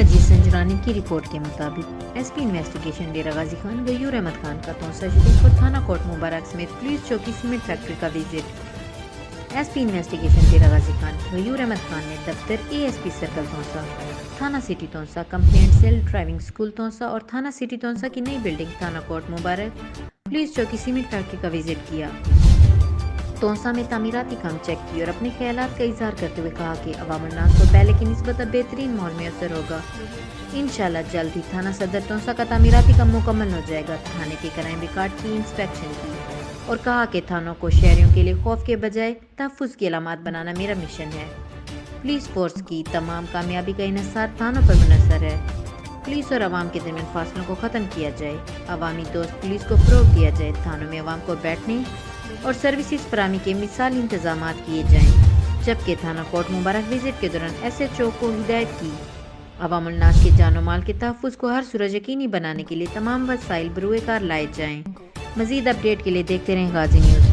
مجید سنجرانی کی رپورٹ کے مطابق S P investigation Dera Ghazi Khan Ghayyur Ahmed Khan کا تونسہ شریف اور تھانہ کوٹ مبارک سمیت پولیس چوکی سیمنٹ فیکٹری کا visit. S P investigation Dera Ghazi Khan Ghayyur Ahmed Khan نے دفتر A S P circle Taunsa, تھانہ city Taunsa complaint cell, driving school Taunsa اور تھانہ سٹی تونسہ کی نئی بلڈنگ تھانہ کوٹ مبارک پولیس چوکی سیمنٹ فیکٹری کا وزٹ کیا۔ تونسہ میں تعمیراتی کام چیک کی اور اپنے خیالات کا اظہار کرتے ہوئے کہا کہ عوام الناس کو پہلے کی نسبت اب بہترین ماحول میسر ہوگا۔ انشاءاللہ جلد ہی تھانہ صدر تونسہ کا تعمیراتی کام مکمل ہو جائے گا۔ تھانے کے کرائم ریکارڈ کی انسپیکشن کی اور کہا کہ تھانوں کو شہریوں کے لیے خوف کے بجائے تحفظ کی علامات بنانا میرا مشن ہے۔ پولیس فورس کی تمام کامیابی کا انحصار تھانوں پر منحصر ہے۔ پولیس اور عوام کے درمیان فاصلوں کو ختم کیا جائے، عوامی دوست پولیس کو فروغ دیا جائے، تھانوں میں عوام کو بیٹھنے اور سروسز فراہمی کے مثالی انتظامات کیے جائیں، جبکہ تھانہ کوٹ مبارک وزٹ کے دوران ایس ایچ او کو ہدایت کی عوام الناس کے جان و مال کے تحفظ کو ہر صورت یقینی بنانے کے لیے تمام وسائل بروئے کار لائے جائیں۔ مزید اپڈیٹ کے لیے دیکھتے رہیں غازی نیوز۔